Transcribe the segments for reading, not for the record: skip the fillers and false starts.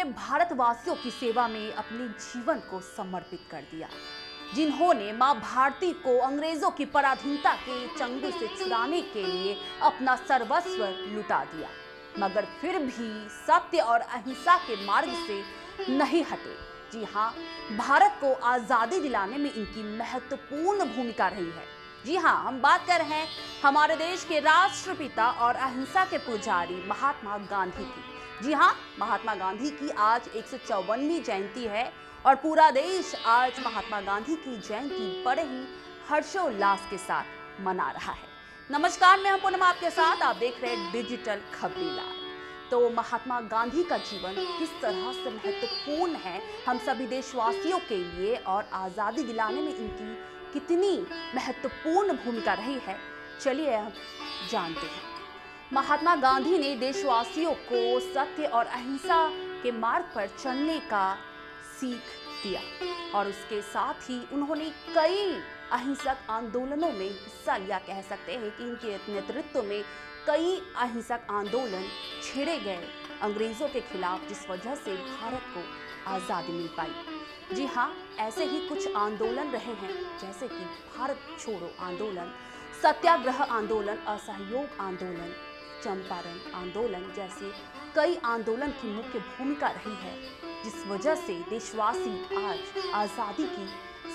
जिन्होंने भारतवासियों की सेवा में अपने जीवन को समर्पित कर दिया, जिन्होंने मां भारती को अंग्रेजों की पराधीनता के चंगुल से छुड़ाने के लिए अपना सर्वस्व लुटा दिया, मगर फिर भी सत्य और अहिंसा के मार्ग से नहीं हटे। जी हाँ, भारत को आजादी दिलाने में इनकी महत्वपूर्ण भूमिका रही है। जी हाँ, हम बात कर रहे हैं हमारे देश के राष्ट्रपिता और अहिंसा के पुजारी महात्मा गांधी की। जी हाँ, महात्मा गांधी की आज 154वीं जयंती है और पूरा देश आज महात्मा गांधी की जयंती बड़े ही हर्षोल्लास के साथ मना रहा है। नमस्कार, मैं हूं पूनम आपके साथ। आप देख रहे हैं डिजिटल खबरीलाल। तो महात्मा गांधी का जीवन किस तरह से महत्वपूर्ण है हम सभी देशवासियों के लिए और आज़ादी दिलाने में इनकी कितनी महत्वपूर्ण भूमिका रही है, चलिए हम जानते हैं। महात्मा गांधी ने देशवासियों को सत्य और अहिंसा के मार्ग पर चलने का सीख दिया और उसके साथ ही उन्होंने कई अहिंसक आंदोलनों में हिस्सा लिया। कह सकते हैं कि इनके नेतृत्व में कई अहिंसक आंदोलन छेड़े गए अंग्रेजों के खिलाफ, जिस वजह से भारत को आज़ादी मिल पाई। जी हाँ, ऐसे ही कुछ आंदोलन रहे हैं, जैसे कि भारत छोड़ो आंदोलन, सत्याग्रह आंदोलन, असहयोग आंदोलन, चंपारण आंदोलन जैसे कई आंदोलन की मुख्य भूमिका रही है, जिस वजह से देशवासी आज आज़ादी की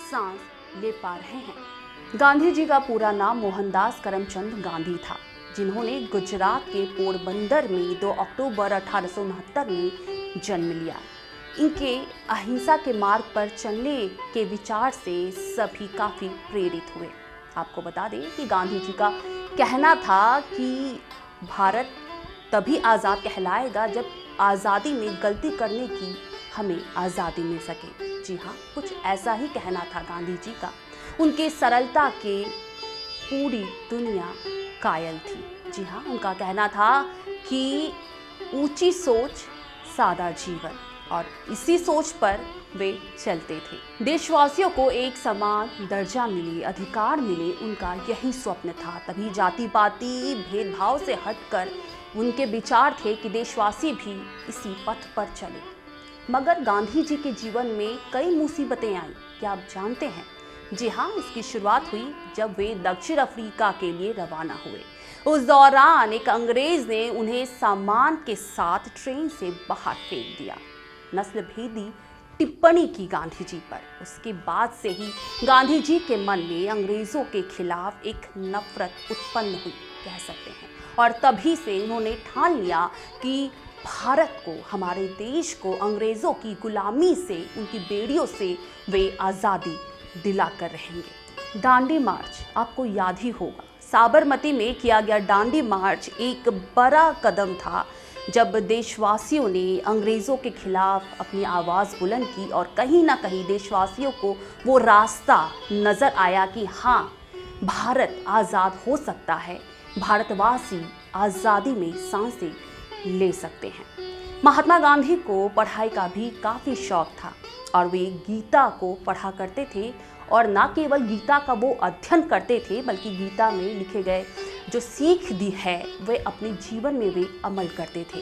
सांस ले पा रहे हैं। गांधी जी का पूरा नाम मोहनदास करमचंद गांधी था, जिन्होंने गुजरात के पोरबंदर में 2 अक्टूबर 1869 में जन्म लिया। इनके अहिंसा के मार्ग पर चलने के विचार से सभी काफ़ी प्रेरित हुए। आपको बता दें कि गांधी जी का कहना था कि भारत तभी आज़ाद कहलाएगा जब आज़ादी में गलती करने की हमें आज़ादी मिल सके। जी हाँ, कुछ ऐसा ही कहना था गांधी जी का। उनके सरलता के पूरी दुनिया कायल थी। जी हाँ, उनका कहना था कि ऊंची सोच, सादा जीवन, और इसी सोच पर वे चलते थे। देशवासियों को एक समान दर्जा मिले, अधिकार मिले, उनका यही स्वप्न था। तभी जाति पाति भेदभाव से हटकर उनके विचार थे कि देशवासी भी इसी पथ पर चले। मगर गांधी जी के जीवन में कई मुसीबतें आईं, क्या आप जानते हैं? जी हाँ, इसकी शुरुआत हुई जब वे दक्षिण अफ्रीका के लिए रवाना हुए। उस दौरान एक अंग्रेज ने उन्हें सामान के साथ ट्रेन से बाहर फेंक दिया। नस्ल भेदी टिप्पणी की गांधी जी पर। उसके बाद से ही गांधी जी के मन में अंग्रेजों के खिलाफ एक नफरत उत्पन्न हुई, कह सकते हैं, और तभी से उन्होंने ठान लिया कि भारत को, हमारे देश को अंग्रेजों की गुलामी से, उनकी बेड़ियों से वे आज़ादी दिला कर रहेंगे। दांडी मार्च आपको याद ही होगा। साबरमती में किया गया दांडी मार्च एक बड़ा कदम था, जब देशवासियों ने अंग्रेज़ों के खिलाफ अपनी आवाज़ बुलंद की और कहीं ना कहीं देशवासियों को वो रास्ता नज़र आया कि हाँ, भारत आज़ाद हो सकता है, भारतवासी आज़ादी में सांसें ले सकते हैं। महात्मा गांधी को पढ़ाई का भी काफ़ी शौक था और वे गीता को पढ़ा करते थे, और ना केवल गीता का वो अध्ययन करते थे, बल्कि गीता में लिखे गए जो सीख दी है वे अपने जीवन में वे अमल करते थे।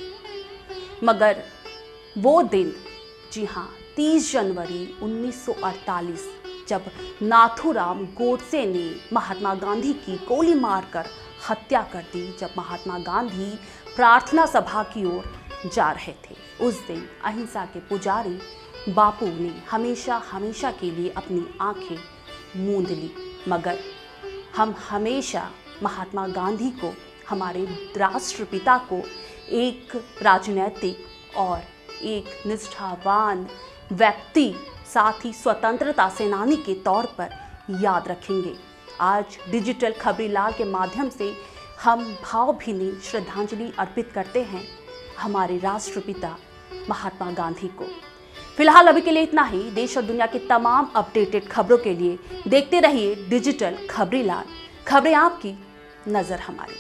मगर वो दिन, जी हाँ, 30 जनवरी 1948, जब नाथूराम गोडसे ने महात्मा गांधी की गोली मारकर हत्या कर दी, जब महात्मा गांधी प्रार्थना सभा की ओर जा रहे थे, उस दिन अहिंसा के पुजारी बापू ने हमेशा हमेशा के लिए अपनी आंखें मूंद ली। मगर हम हमेशा महात्मा गांधी को, हमारे राष्ट्रपिता को, एक राजनैतिक और एक निष्ठावान व्यक्ति, साथ ही स्वतंत्रता सेनानी के तौर पर याद रखेंगे। आज डिजिटल खबरीलाल के माध्यम से हम भावभीनी श्रद्धांजलि अर्पित करते हैं हमारे राष्ट्रपिता महात्मा गांधी को। फिलहाल अभी के लिए इतना ही। देश और दुनिया की तमाम अपडेटेड खबरों के लिए देखते रहिए डिजिटल खबरीलाल। खबरें आपकी, नजर हमारी।